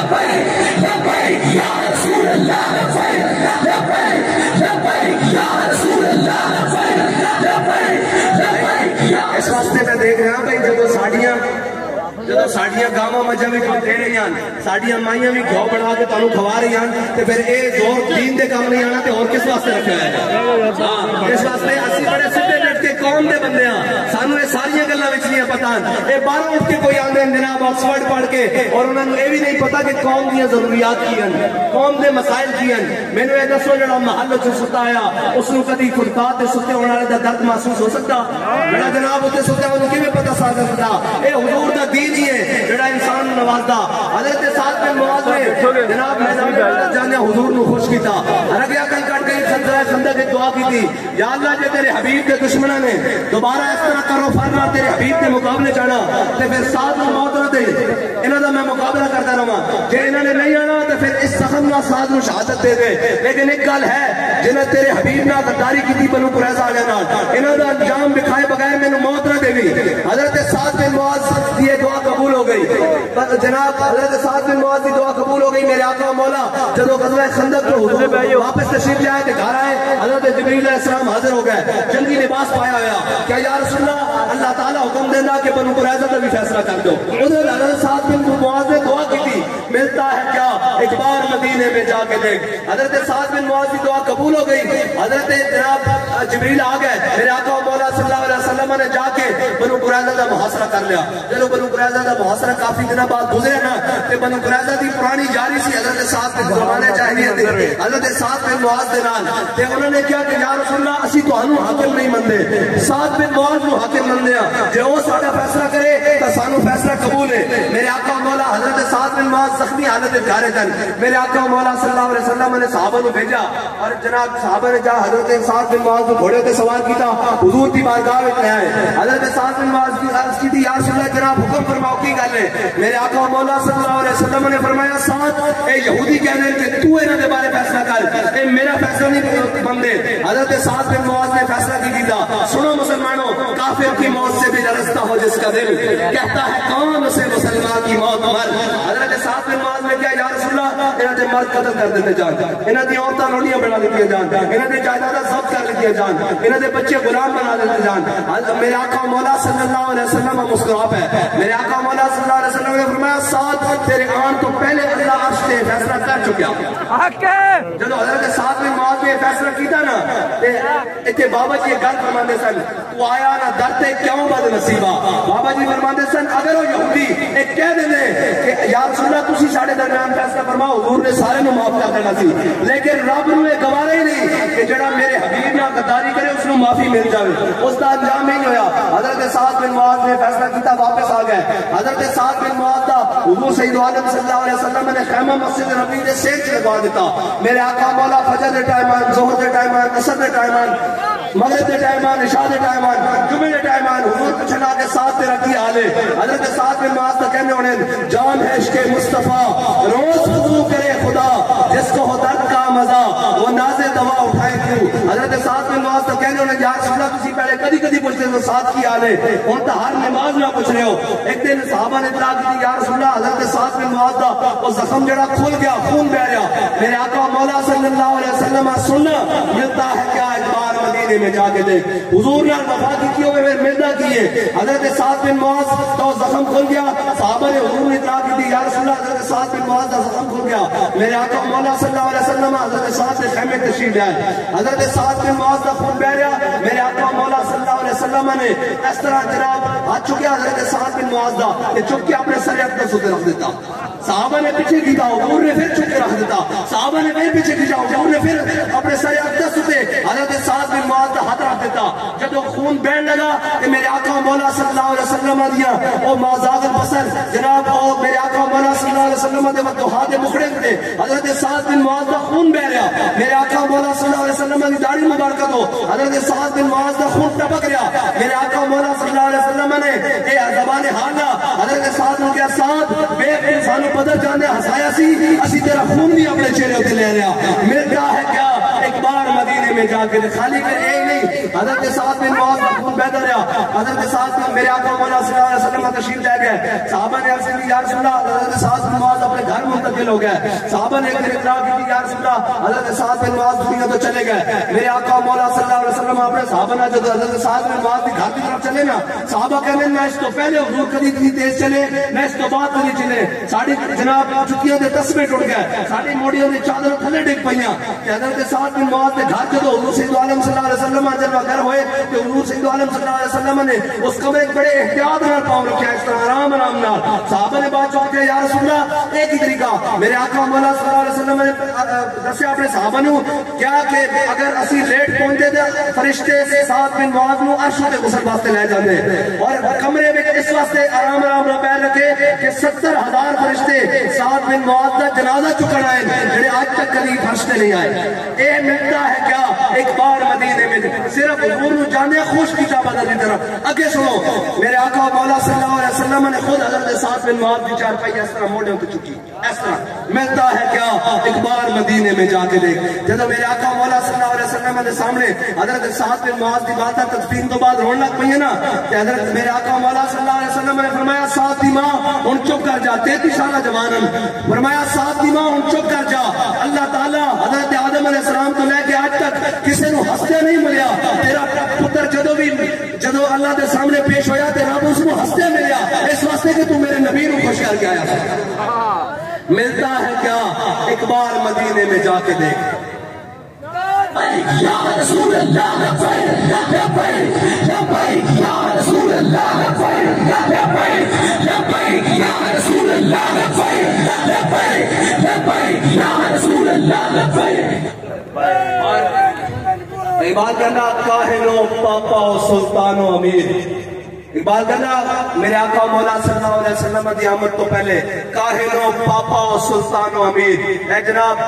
لبیک لبیک یا رسول اللہ لبیک لبیک لبیک یا رسول اللہ لبیک لبیک لبیک اس واسطے میں دیکھ رہا بھائی جدو ساڑیاں گاواں مجھا بھی کھو دے رہی ہیں ساڑیاں مائیاں بھی گھو بڑھا کے تانوں کھوا رہی ہیں تو پھر اے زور دین دے کام نہیں آنا تے اور کس واسطے رکھا ہے اس واسطے اسی بڑے سدھے ڈٹ کے قوم دے بندے ہیں سانوں یہ ساریاں گلاں وچ نہیں پتہ اے باہر اٹھ کے کوئی آندے جناب آکسفورڈ پڑھ کے اور انہاں نوں یہ بھی نہیں پتہ کہ قوم دی ضروریات کی ہیں قوم دے مسائل کی ہیں مینوں یہ دسو جڑا محل وچ ستا آیا اس نوں کدی خدا تے ستے ہونے والے دا درد محسوس ہو سکتا جڑا جناب اوتے ستا اونوں کیویں پتہ سا سکتا اے حضور دا دین ہی ہے جڑا انسان نوازدا حضرت سعد بن معاذ نے جناب میدان میں جانے حضور نو خوش کیتا رگیا کل کٹ گئی سجدہ خندق کی دعا کی تھی یا اللہ جے تیرے حبیب کے دشمنوں نے دوبارہ اس طرح کرو فرما تیرے حبیب کے مقابلے جانا تے پھر سعد نو موت نہ دے انہاں دا میں مقابلہ کرتا رہاں جے انہاں نے نہیں آنا تے پھر اس زخم نال سعد نو شہادت دے دے لیکن ایک گل ہے جنہاں تیرے حبیب نال غداری کی بنو قریظہ والے نال انہاں دا انجام دکھائے بغیر مینوں موت نہ دیوی حضرت سعد بن معاذ کی یہ دعا قبول ہو گئی جناب حضرت سعد بن معاذ کی دعا قبول ہو گئی میرے آقا مولا جدو غزوہ خندق کو حضور واپس تشریف لے آئے تے گھر آئے حضرت جبریل علیہ السلام حاضر ہو گئے جنگی لباس پایا ہوا کیا یا رسول اللہ اللہ تعالیٰ حکم دینا کہ بنو قریظہ کا بھی فیصلہ کر دو ادھر حضرت سعد بن معاذ نے دعا کی تھی ملتا ہے کیا ایک بار مدینے میں جا کے دیکھ حضرت سعد بن معاذ کی دعا قبول ہو گئی حضرت جناب جبریل آ گئے میرے آقا مولا صلی اللہ علیہ وسلم نے جا کے بنو قریظہ کا محاصرہ کر لیا چلو بنو قریظہ کا محاصرہ کافی دنوں بعد گزرے نا کہ بنو قریظہ کی پرانی جاری سی حضرت سعد بن زمانے جاہلیت دے حضرت سعد بن معاذ دے نال تے انہوں نے کیا کہ یا رسول اللہ اسی تانوں حاکم نہیں مندے سعد بن معاذ نو حاکم مندے جے وہ ساڈا فیصلہ کرے تے سانو فیصلہ قبول ہے میرے آقا مولا حضرت سعد بن معاذ زخمی حالت گھر تن میرے آقا مولا صلی اللہ علیہ وسلم نے صحابہ کو بھیجا اور جناب صحابہ نے جا حضرت سعد بن معاذ کو گھوڑے تے سوار کیتا حضور دی بارگاہ وچ لے آئے حضرت سعد بن معاذ کی عرض کی تھی یا رسول اللہ جناب حکم فرماؤ کی گل ہے میرے آقا مولا صلی اللہ علیہ وسلم نے فرمایا سعد اے یہودی کہنے کہ تو انہاں دے بارے فیصلہ کر اے میرا فیصلہ نہیں بندے حضرت سعد بن معاذ نے فیصلہ کی کیتا سنو مسلمانوں کافر کی موت سے بھی لرزتا ہو جس کا دل کہتا ہے کون اسے مسلمان کی موت مر حضرت سعد بن معاذ نے کہا یا رسول اللہ انہاں دے مرد قتل کر دیتے جان انہاں دی عورتاں لوڑیاں بنا لیتی جان انہاں دے جائیداداں ضبط کر لیتی جان انہاں دے بچے غلام بنا لیتے جان میرے آقا مولا صلی اللہ علیہ وسلم مسکرا پہ میرے آقا مولا صلی اللہ علیہ وسلم نے فرمایا سعد تیرے آن تو پہلے اللہ عرش تے فیصلہ کر چکیا جب حضرت سعد بن معاذ نے فیصلہ کیتا نا تے بابا جی گل فرماندے سن تو آیا نا در تے کیوں بد نصیبہ بابا جی فرماندے سن اگر وہ یہودی ایک کہہ دے کہ یا رسول اللہ تسی ساڈے درمیان فیصلہ فرماؤ حضور نے سارے نو معاف کر دینا سی لیکن رب نے گوارا ہی نہیں کہ جڑا میرے حبیب نال غداری کرے اس نو معافی مل جائے اس دا انجام نہیں ہویا حضرت سعد بن معاذ نے فیصلہ کیتا واپس آ گئے حضرت سعد بن معاذ دا حضور سید عالم صلی اللہ علیہ وسلم نے خیمہ مسجد نبوی دے سیل چ لگا دیتا میرے آقا مولا فجر دے ٹائم ظہر دے ٹائم عصر دے ٹائم مغرب دے ٹائم عشاء دے ٹائم جمعے دے ٹائم حضور پوچھنا کہ سعد تیرا کی حال ہے حضرت سعد بن معاذ تو کہنے ہونے جان ہے عشق مصطفیٰ روز وضو کرے خدا جس کو ہو درد کا مزہ وہ ناز دوا اٹھائے کیوں حضرت سعد بن معاذ تو کہنے ہونے یا رسول اللہ تسی پہلے کدی کدی پوچھتے ہو سعد کی حال ہے ان تو ہر نماز نہ پوچھ رہے ہو ایک دن صحابہ نے اطلاع کی یا رسول اللہ حضرت سعد بن معاذ دا وہ زخم جڑا کھل گیا خون بہ گیا میرے آقا مولا صلی اللہ علیہ وسلم سننا ملتا ہے کیا ایک بار مدینے میں جا کے دیکھ حضور نے وفا کی ہوئے پھر ملنا کیے حضرت سعد بن معاذ تو زخم کھل گیا صحابہ نے حضور نے اطلاع کی تھی یا رسول اللہ حضرت سعد بن معاذ کا زخم کھل گیا میرے آقا مولا صلی اللہ علیہ وسلم حضرت سعد نے خیمے تشریف لائے حضرت سعد بن معاذ کا خون بہ رہا میرے آقا مولا صلی اللہ علیہ وسلم نے اس طرح جناب ہاتھ چکیا حضرت سعد بن معاذ دا کہ چک کے اپنے سر اقدس تے رکھ دیتا صحابہ نے پیچھے کیتا حضور نے پھر چک کے رکھ دیتا صحابہ نے پھر پیچھے کیتا حضور نے پھر اپنے سر اقدس تے حضرت سعد بن معاذ دا ہاتھ رکھ دیتا جب خون بہن لگا کہ میرے آقا مولا صلی اللہ علیہ وسلم دیا او مازاغ البصر جناب او میرے آقا مولا صلی اللہ علیہ وسلم دے وقت دے مخڑے تے حضرت سعد بن معاذ دا خون بہ رہا میرے آقا مولا صلی اللہ علیہ وسلم دی داڑھی مبارکہ تو حضرت سعد بن معاذ دا خون ٹپک رہا میرے آقا مولا صلی اللہ علیہ وسلم نے اے زبان حال حضرت سعد نے کہا سعد بے انسانوں پتہ جانے ہسایا سی اسی تیرا خون بھی اپنے چہرے تے لے رہا ملتا ہے کیا ایک بار مدینے میں جا کے خالی کر اے نہیں حضرت سعد بن معاذ کا خون بہتا رہا حضرت سعد بن میرے آقا مولا صلی اللہ علیہ وسلم تشریف لے گئے صحابہ نے عرض کی یا رسول اللہ حضرت سعد بن معاذ اپنے گھر منتقل ہو گئے صحابہ نے ایک اطلاع کی تھی یا رسول اللہ حضرت سعد بن معاذ دنیا تو چلے گئے میرے آقا مولا صلی اللہ علیہ وسلم اپنے صحابہ نے جب حضرت سعد بن معاذ کے گھر کی طرف چلے نا صحابہ کہنے میں اس تو پہلے حضور کبھی اتنی تیز چلے میں اس تو بعد کبھی چلے ساڑھی جناب چکیاں دے تسمے ٹوٹ گئے ساڑھی موڑیاں دے چادر تھلے ڈگ پئیاں کہ حضرت سعد بن معاذ کے گھر جب حضور سید عالم صلی اللہ علیہ وسلم جب گھر ہوئے کہ حضور سید عالم صلی اللہ علیہ وسلم نے اس کمرے بڑے احتیاط نال پاؤں رکھا اس طرح آرام آرام نال صحابہ نے بات چوک یا رسول اللہ ایک ہی طریقہ میرے آقا مولا صلی اللہ علیہ وسلم نے دسیا اپنے صحابہ نے کیا کہ اگر اسی لیٹ پہنچے تے فرشتے سے سعد بن معاذ نو عرش تے غسل واسطے لے جاندے اور کمرے میں اس واسطے آرام آرام نال پیر رکھے کہ 70,000 فرشتے سعد بن معاذ کا جنازہ چکن آئے جڑے آج تک کبھی فرشتے نہیں آئے اے ملتا ہے کیا ایک بار مدینے میں صرف حضور نو جانے خوش کی چابہ دی طرف اگے سنو میرے آقا مولا صلی اللہ علیہ وسلم نے خود حضرت سعد بن معاذ کی چارپائی اس طرح موڑے ہوتے چکی اس طرح ملتا ہے کیا ایک بار مدینے میں جا کے دیکھ جب میرے آقا مولا صلی اللہ علیہ وسلم نے سامنے حضرت سعد بن معاذ کی بات تدفین تو بعد رونے لگ پئی نا کہ حضرت میرے آقا مولا صلی اللہ علیہ وسلم نے فرمایا سعد دی ماں ہن چپ کر جا 33 سالہ جوان فرمایا سعد دی ماں ہن چپ کر جا اللہ تعالی حضرت آدم علیہ السلام تو لے کے آج تک کسی نو ہستے نہیں ملیا تیرا پتر جدو اللہ دے سامنے پیش ہویا تے رب اس کو ہستے ملیا اس واسطے کہ تو میرے نبی نو خوش کر کے آیا ملتا ہے کیا ایک بار مدینے میں جا کے دیکھ یا رسول اللہ لبیک لبیک یا رسول اللہ لبیک لبیک یا رسول اللہ لبیک لبیک یا رسول اللہ لبیک اقبال کہنا کاہنو پاپا و سلطان و امیر اقبال کہنا میرے آقا مولا صلی اللہ علیہ وسلم دی آمد تو پہلے کاہن و پاپا و سلطان و امیر، اے جناب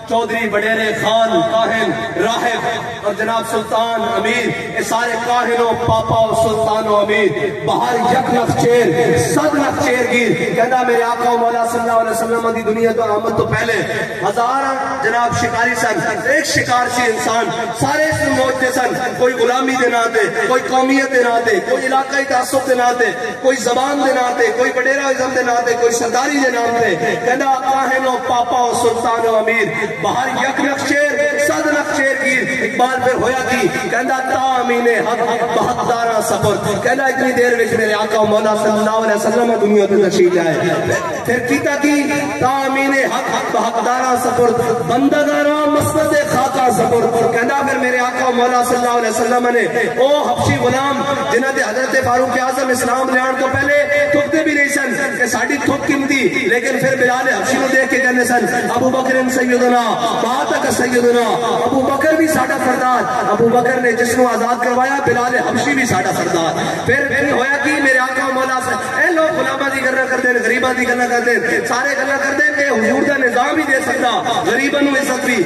چودھری وڈیرے خان کاہن راہب اور جناب سلطان امیر، اے سارے کاہن و پاپا و سلطان و امیر باہر یک نخچیر صد نخچیر گیر کہنا میرے آقا و مولا صلی اللہ علیہ وسلم دی دنیا تو آمد تو پہلے ہزار جناب شکاری سن، ایک شکار سی انسان سارے اس موجتے سن، کوئی غلامی دے نہ دے، کوئی قومیت دے نہ دے، کوئی علاقائی تعصب دے نہ دے، کوئی زبان دے نہ دے، کوئی وڈیرا ازم دے نہ دے، کوئی سرداری دے نام دے، کہنا کاہن و پاپا و سلطان و امیر باہر یک نخچیر صد نخچیر گیر اقبال پھر ہویا کی کہنا تامین حق بہتارہ سفر، کہنا اتنی دیر وچ میرے آقا و مولا صلی اللہ علیہ وسلم دنیا تے تشریف لائے، پھر کیتا کی تامین حق بہتارہ سفر بندگارہ مسند خاکہ سفر، کہنا پھر میرے آقا و مولا صلی اللہ علیہ وسلم نے او حبشی غلام جنہاں تے حضرت فاروق اعظم اسلام لیان تو پہلے تھکتے بھی نہیں سن کہ ساڑھی تھک قیمتی، لیکن پھر بلال حبشی کو دیکھ کے کہنے سن ابو بکر سیدنا باتک سیدنا، ابو بکر بھی ساڑھا سردار، ابو بکر نے جس کو آزاد کروایا بلال حبشی بھی ساڑھا سردار، پھر ہویا کی میرے آقا و مولا سے اے لوگ غلامہ دی کرنا کر دیں، غریبہ دی کرنا کر دیں، سارے کرنا کر دیں کہ حضور دا نظام ہی دے سکتا غریبہ نو عزت بھی،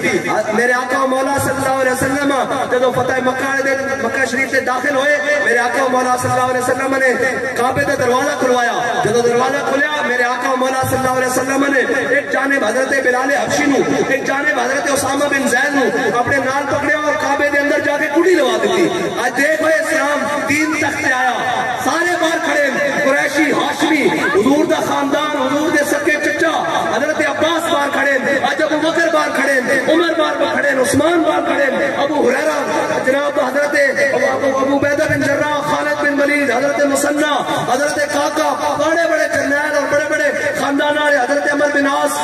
میرے آقا و مولا صلی اللہ علیہ وسلم جدو فتح مکہ شریف سے داخل ہوئے میرے آقا و مولا صلی اللہ علیہ وسلم نے کعبے کا دروازہ کھلوایا، جدو دروازہ کھلیا میرے آقا و مولا صلی اللہ علیہ وسلم نے ایک جانب حضرت بلال حبشی نو ایک جانب حضرت اسامہ بن زید نو اپنے نال پکڑیا اور کعبے دے اندر جا کے کڑی لوا دیتی، آج دیکھو اسلام دین تک سے آیا، سارے بار کھڑے قریشی ہاشمی حضور دا خاندان حضور دے سکے چچا حضرت عباس بار کھڑے، آج ابو بکر بار کھڑے، عمر بار کھڑے، عثمان بار کھڑے، ابو ہریرہ جناب حضرت ابو عبیدہ بن جراح، خالد بن ولید، حضرت مسنہ، حضرت کاکا، بڑے بڑے جرنیل اور بڑے بڑے خاندان والے حضرت عمر بن عاص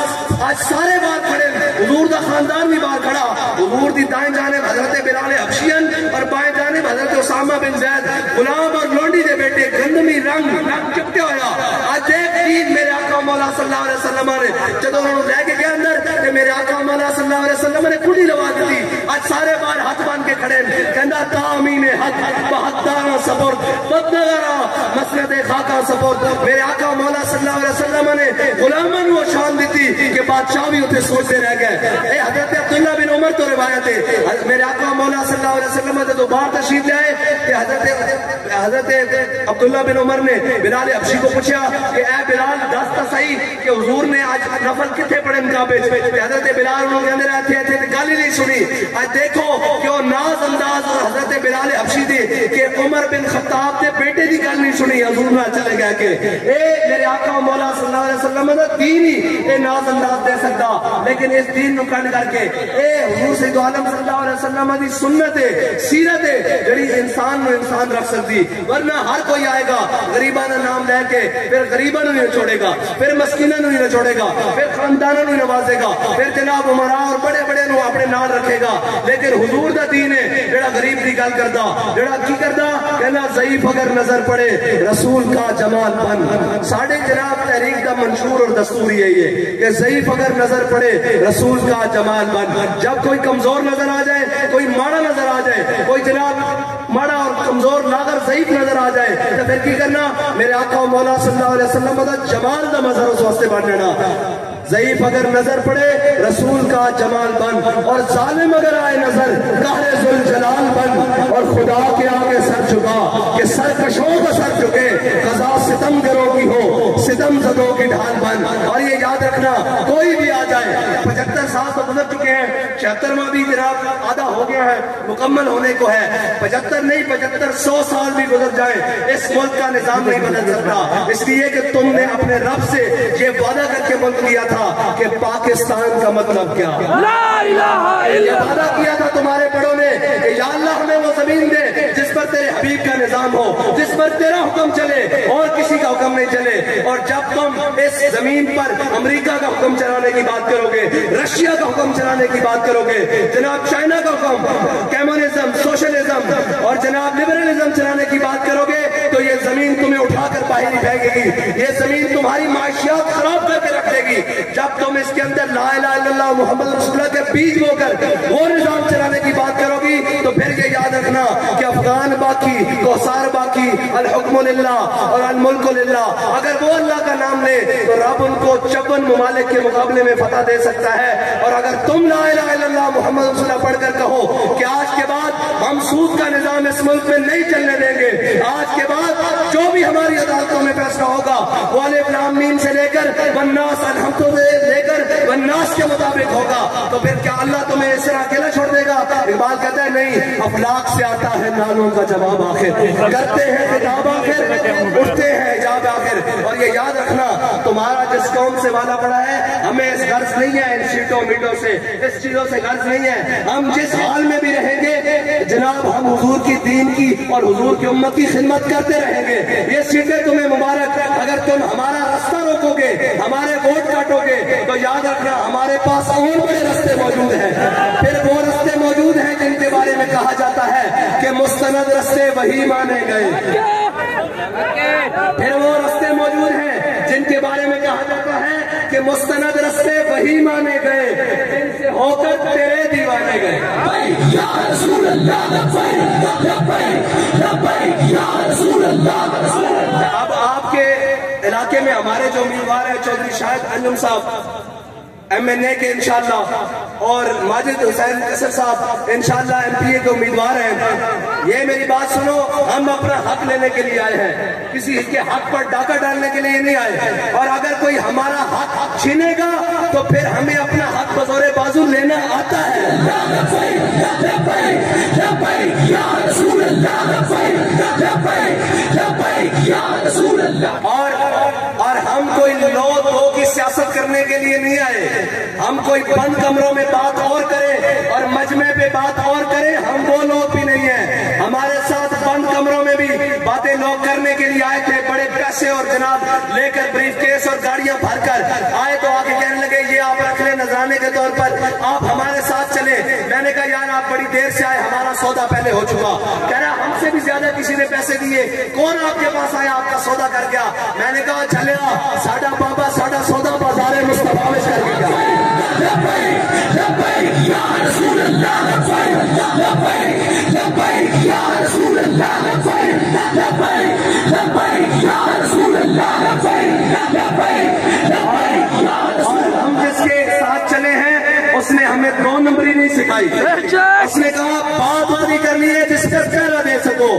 آج سارے بار کھڑے، حضور دا خاندان بھی بار کھڑا، حضور دی دائیں جانب حضرت بلال حبشین اور بائیں جانب حضرت اسامہ بن زید غلام اور لونڈی دے بیٹے گندمی رنگ چپتے ہویا، آج دیکھ دین میرے آقا مولا صلی اللہ علیہ وسلم نے جدو انہوں نے لے کے گیا اندر کہ میرے آقا مولا صلی اللہ علیہ وسلم نے کڑی لوا دی، آج سارے بار ہاتھ باندھ کے کھڑے کہندا تامین حق بہتارہ سفر بدنگارہ مسند خاکہ سفر، میرے آقا مولا صلی اللہ علیہ وسلم نے غلامن کو شان دیتی کہ بادشاہ بھی اتنے سوچتے رہ گئے، اے حضرت عبداللہ بن عمر تو روایت ہے میرے آقا مولا صلی اللہ علیہ وسلم نے تو باہر تشریف لائے کہ حضرت عبداللہ بن عمر نے بلال حبشی کو پوچھا کہ اے بلال دس تا صحیح کہ حضور نے آج نفل کتنے پڑھے مقابل، حضرت بلال انہوں نے اندر آتے تھے گالی نہیں سنی، آج دیکھو کہ وہ ناز انداز اور حضرت بلال حبشی دے کہ عمر بن خطاب دے بیٹے دی گل نہیں سنی، حضور نے چلے گیا کہ اے میرے آقا مولا صلی اللہ علیہ وسلم دا دین ہی اے ناز انداز دے سکتا، لیکن اس دین نو کنڈ کر کے اے حضور سید عالم صلی اللہ علیہ وسلم دی سنت ہے سیرت ہے جڑی انسان نو انسان رکھ سکتی، ورنہ ہر کوئی آئے گا غریباں دا نام لے کے پھر غریباں نو نہیں چھوڑے گا، پھر مسکیناں نو نہیں چھوڑے گا، پھر خانداناں نو نوازے گا، پھر جناب عمراء اور بڑے بڑے نو اپنے نال رکھے گا، لیکن حضور دا دین ہے جڑا غریب دی گل کردا، جڑا کی کردا کہنا ضعیف اگر نظر پڑے رسول کا جمال بن، ساڑھے جناب تحریک دا منشور اور دستور یہی ہے کہ ضعیف اگر نظر پڑے رسول کا جمال بن، جب کوئی کمزور نظر آ جائے، کوئی ماڑا نظر آ جائے، کوئی جناب ماڑا اور کمزور لاغر ضعیف نظر آ جائے تو پھر کی کرنا میرے آقا و مولا صلی اللہ علیہ وسلم دا جمال دا مظہر اس واسطے بن جانا، ضعیف اگر نظر پڑے رسول کا جمال بن، اور ظالم اگر آئے نظر قہر ذوالجلال بن، اور خدا کے آگے سر جھکا کہ سرکشوں کا سر جھکے، قضا ستم گروں کی ہو ستم زدوں کی ڈھال بن، اور یہ یاد رکھنا کوئی بھی آ جائے 75 سال تو گزر چکے ہیں، 76واں بھی جناب آدھا ہو گیا ہے، مکمل ہونے کو ہے، 75 نہیں 75 100 سال بھی گزر جائیں اس ملک کا نظام نہیں بدل سکتا، اس لیے کہ تم نے اپنے رب سے یہ وعدہ کر کے ملک لیا تھا کہ پاکستان کا مطلب کیا، لا الہ الا اللہ، یہ وعدہ کیا تھا تمہارے بڑوں نے کہ یا اللہ ہمیں وہ زمین دے جس پر تیرے حبیب کا نظام ہو، جس پر تیرا حکم چلے اور کسی کا حکم نہیں چلے، اور جب تم اس زمین پر امریکہ کا حکم چلانے کی بات کرو گے، رشیا کا حکم چلانے کی بات کرو گے، جناب چائنا کا حکم، کمیونزم، سوشلزم اور جناب لبرلزم چلانے کی بات کرو گے تو یہ زمین تمہیں اٹھا کر باہر ہی پھینکے گی، یہ زمین تمہاری معاشیات خراب کر کے رکھ دے گی، جب تم اس کے اندر لا الہ الا اللہ محمد رسول اللہ کے بیج بو کر وہ نظام چلانے کی بات کرو گی تو پھر یہ یاد رکھنا کہ افغان باقی، کوثر باقی، الحکم للہ اور الملک للہ. اگر وہ اللہ کا نام لے تو رب ان کو 54 ممالک کے مقابلے میں فتح دے سکتا ہے. اور اگر تم لا الہ الا اللہ محمد رسول اللہ پڑھ کر کہو کہ آج کے بعد ہم سود کا نظام اس ملک میں نہیں چلنے دیں گے، آج کے بعد جو بھی ہماری عدالتوں میں فیصلہ ہوگا وہ الف لام میم سے لے کر والناس الحمد لے کر والناس کے مطابق ہوگا، تو پھر کیا اللہ تمہیں اس طرح اکیلا چھوڑ دے گا؟ اقبال کہتا ہے نہیں، افلاق سے آتا ہے نالوں کا جواب آخر، کرتے ہیں خطاب آخر، اٹھتے ہیں حجاب آخر. اور یہ یاد رکھنا تمہارا جس قوم سے والا پڑا ہے ہمیں اس غرض نہیں ہے، ان شیٹوں میٹوں سے اس چیزوں سے غرض نہیں ہے. ہم جس حال میں بھی رہیں گے جناب ہم حضور کی دین کی اور حضور کی امت کی خدمت کرتے رہیں گے. یہ سیٹیں تمہیں مبارک. اگر تم ہمارا راستہ روکو گے، ہمارے ووٹ کاٹو گے، تو یاد رکھنا ہمارے پاس اور بڑے راستے موجود ہیں. پھر وہ راستے موجود ہیں جن کے بارے میں کہا جاتا ہے کہ مستند راستے وہی مانے گئے. پھر وہ راستے موجود ہیں جن کے بارے میں کہا جاتا ہے کہ مستند راستے وہی مانے گئے جن سے ہو کر تیرے دیوانے گئے. یا رسول اللہ اب آپ کے علاقے میں ہمارے جو امیدوار ہیں چودھری شاہد انجم صاحب MNA کے انشاءاللہ اور ماجد حسین قصر صاحب انشاءاللہ MP کے امیدوار ہیں. یہ میری بات سنو، ہم اپنا حق لینے کے لیے آئے ہیں، کسی کے حق پر ڈاکہ ڈالنے کے لیے نہیں آئے. اور اگر کوئی ہمارا حق چھینے گا تو پھر ہمیں اپنا حق بزور بازو لینا آتا ہے. اور ہم کوئی لو دو کی سیاست کرنے کے لیے نہیں آئے. ہم کوئی بند کمروں میں بات اور کریں اور مجمع پہ بات اور کریں، ہم وہ لوگ بھی نہیں ہیں. ہمارے ساتھ بند کمروں میں بھی باتیں لوگ کرنے کے لیے آئے تھے، بڑے پیسے اور جناب لے کر بریف کیس اور گاڑیاں بھر کر آئے تو آگے کہنے لگے یہ آپ رکھ لیں نذرانے کے طور پر، آپ ہمارے ساتھ چلیں. میں نے کہا یار آپ بڑی دیر سے آئے، ہمارا سودا پہلے ہو چکا. کہہ رہا ہم سے بھی زیادہ کسی نے پیسے دیے، کون آپ کے پاس آیا آپ کا سودا کر گیا؟ میں نے کہا چلیا ساڈا بابا ساڈا سودا بازار مصطفیٰ میں کر گیا. ہم جس کے ساتھ چلے ہیں اس نے ہمیں 2 نمبری نہیں سکھائی. اس نے کہا بات پوری کرنی ہے جس پر پہرا دے سکو،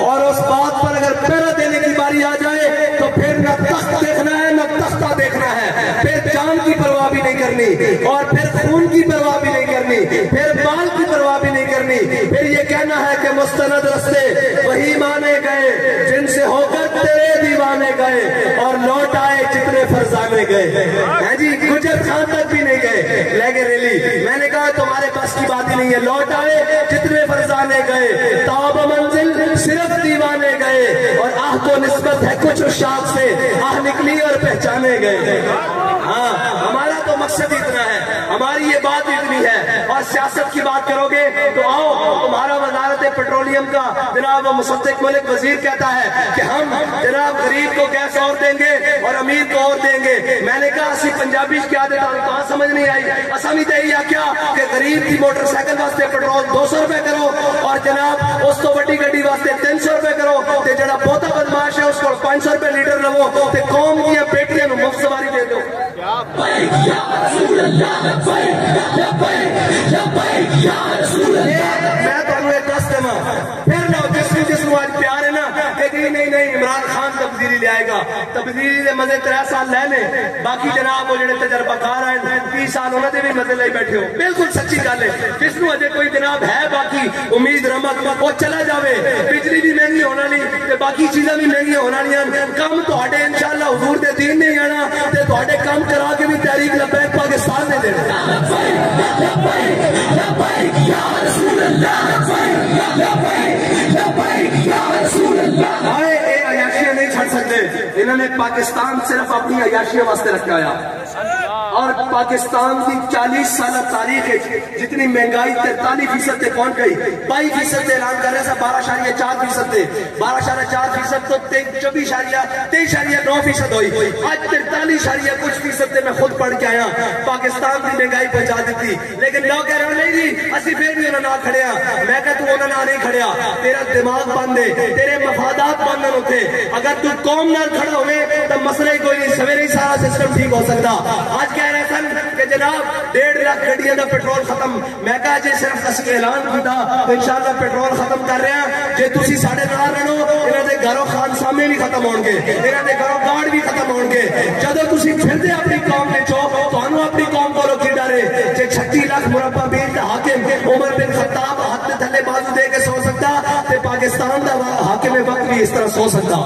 اور اس بات پر اگر پہرا دینے کی باری آ جائے تو پھر نہ تخت دیکھنا ہے نہ تختہ دیکھنا ہے، پھر جان کی پرواہ بھی نہیں کرنی، اور پھر خون کی پرواہ بھی نہیں کرنی، پھر مال کی پرواہ بھی نہیں کرنی. پھر یہ کہنا ہے کہ مستند راستے وہی مانے گئے جن سے ہو کر تیرے دیوانے گئے اور لوٹ آئے جتنے فرزانے گئے. ہے جی گجر خان تک بھی نہیں گئے لے گئے ریلی. میں نے کہا تمہارے پاس کی بات ہی نہیں ہے. لوٹ آئے جتنے فرزانے گئے، تاب منزل صرف دیوانے گئے، اور آہ کو نسبت ہے کچھ شاخ سے، آہ نکلی اور پہچانے گئے. ہاں ہمارا تو مقصد اتنا ہے، ہماری یہ بات اتنی ہے. اور سیاست کی بات کرو گے تو آؤ، تمہارا وزارت پیٹرولیم کا جناب مصدق ملک وزیر کہتا ہے کہ ہم جناب غریب کو گیس اور دیں گے اور امیر کو اور دیں گے. میں نے کہا اسی پنجابی کیا دیتا ہوں، کہاں سمجھ نہیں آئی. اسامی تے یا کیا کہ غریب کی موٹر سائیکل واسطے پیٹرول 200 روپے کرو اور جناب اس تو بڑی گڈی واسطے 300 روپے کرو، تے جڑا بہتا بدماش ہے اس کو 500 روپے لیٹر لو، تے قوم کی بیٹیاں نو مفت سواری دے دو. میں تو ایک دست دما پھر نہ جس کو آج پیار ہے نا کہ نہیں عمران خان تبدیلی لے آئے گا. تبدیلی دے مزے 3 سال لے لیں، باقی جناب وہ جڑے تجربہ کار ہیں 30 سال انہوں نے بھی مزے لے بیٹھے ہو. بالکل سچی گل ہے. جس کو اجے کوئی جناب ہے باقی امید رمک وہ چلا جاوے. بجلی بھی مہنگی ہونا نہیں تے باقی چیزاں بھی مہنگی ہونا نہیں. کم تہاڈے انشاءاللہ حضور دے دین نہیں آنا تے تہاڈے کم کرا کے بھی تحریک لبیک پاکستان نے دینا. عیاشیاں نہیں چھڑ سکتے. انہوں نے پاکستان صرف اپنی عیاشیوں واسطے رکھا ہے. اور پاکستان کی 40 سالہ تاریخ ہے جتنی مہنگائی 43% تے پہنچ گئی 22% تے اعلان کر رہے ہیں 12.4% تے 12.4% تو 23.9% ہوئی آج 43 کچھ فیصد تے میں خود پڑھ کے آیا پاکستان کی مہنگائی پہنچا دیتی لیکن لوگ کہہ رہے نہیں جی اسی پھر بھی انہوں نہ کھڑیا میں کہ تو انہوں نہ نہیں کھڑیا تیرا دماغ بند ہے تیرے مفادات بند ہوتے اگر تو قوم نہ کھڑا ہوئے تو مسئلہ ہی کوئی نہیں سویرے ہی سارا سسٹم ٹھیک ہو سکتا آج کہہ رہے سن کہ جناب 1.5 لاکھ گڈیاں دا پیٹرول ختم میں کہا جی صرف اسی اعلان کیتا تو انشاءاللہ پیٹرول ختم کر رہے ہیں جے تسی ساڑھے نال رہو انہاں دے گھروں خان سامنے بھی ختم ہون گے انہاں دے گھروں گارڈ بھی ختم ہون گے جدوں تسی پھردے اپنی قوم وچ ہو تانوں اپنی قوم کو کی ڈرے جے 36 لاکھ مربع میل دا حاکم عمر بن خطاب ہاتھ میں تھلے بازو دے کے سو سکتا تے پاکستان دا حاکم وقت بھی اس طرح سو سکتا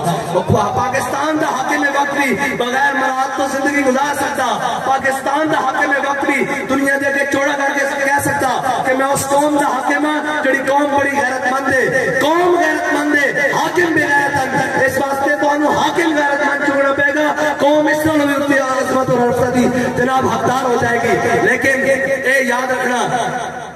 پاکستان دا حاکم وقت بھی بغیر مراد تو زندگی گزار سکتا پاکستان دا حاکم وقت بھی دنیا دے کے چوڑا کر کے کہہ سکتا کہ میں اس قوم دا حاکم ہاں جڑی قوم بڑی غیرت مند ہے قوم غیرت مند ہے حاکم بھی غیرت مند اس واسطے تو انہوں حاکم غیرت مند چکنا پے گا قوم اس طرح بھی عظمت اور حرفت دی جناب حقدار ہو جائے گی لیکن اے یاد رکھنا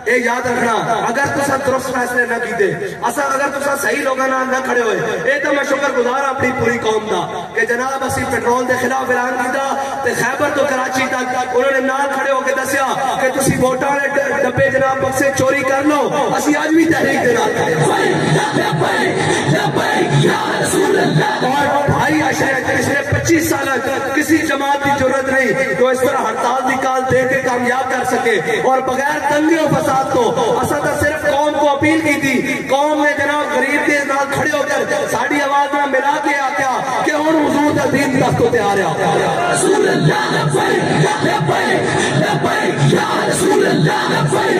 اگر تسا درست فیصلے نہ کیتے اگر تسا صحیح لوگاں نہ کھڑے ہوئے اے تو میں شکر گزار اپنی پوری قوم دا کہ جناب اسی پیٹرول دے خلاف اعلان کیتا تے خیبر تو کراچی تک انہوں نے نال کھڑے ہو کے دسیا کہ تسی ووٹاں دے ڈبے جناب بکسے چوری کر لو اسی اج بھی تحریک دے نال اور بھائی پچھلے 25 سال کسی جماعت کی ضرورت نہیں تو اس طرح ہڑتال کی کال دے کے کامیاب کر سکے اور بغیر دنگے و فساد کو اساں تو صرف قوم کو اپیل کی تھی قوم نے جناب غریب کے نال کھڑے ہو کر ساڑی آواز میں ملا کے آکیا کہ ہن حضور دا دین تک کو تیار ہے رسول اللہ لبیک لبیک یا رسول اللہ لبیک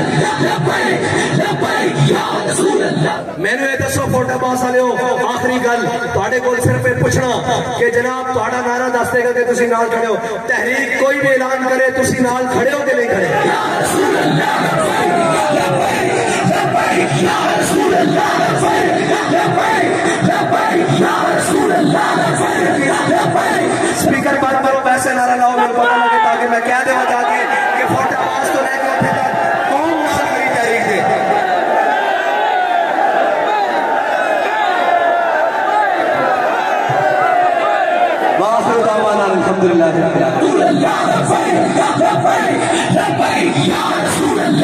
لبیک یا رسول اللہ میں نے دسو فوٹو پاس والے ہو آخری گل تواڈے کول صرف یہ پوچھنا کہ جناب تواڈا نعرہ دس دے گا کہ تسی نال کھڑے ہو تحریک کوئی بھی اعلان کرے تسی نال کھڑے ہو کہ نہیں کھڑے یا رسول اللہ لبیک یا رسول اللہ لبیک یا رسول اللہ لبیک سپیکر بند کرو ویسے نعرہ لاؤ میرے پتہ لگے تاکہ میں کہہ دے بتا کے کہ فوٹو پاس تو لے کے اٹھے تک کون نال کھڑی تحریک دے وآخر دعوانا الحمدللہ رب العالمین لبیک یا رسول اللہ لبیک یا رسول اللہ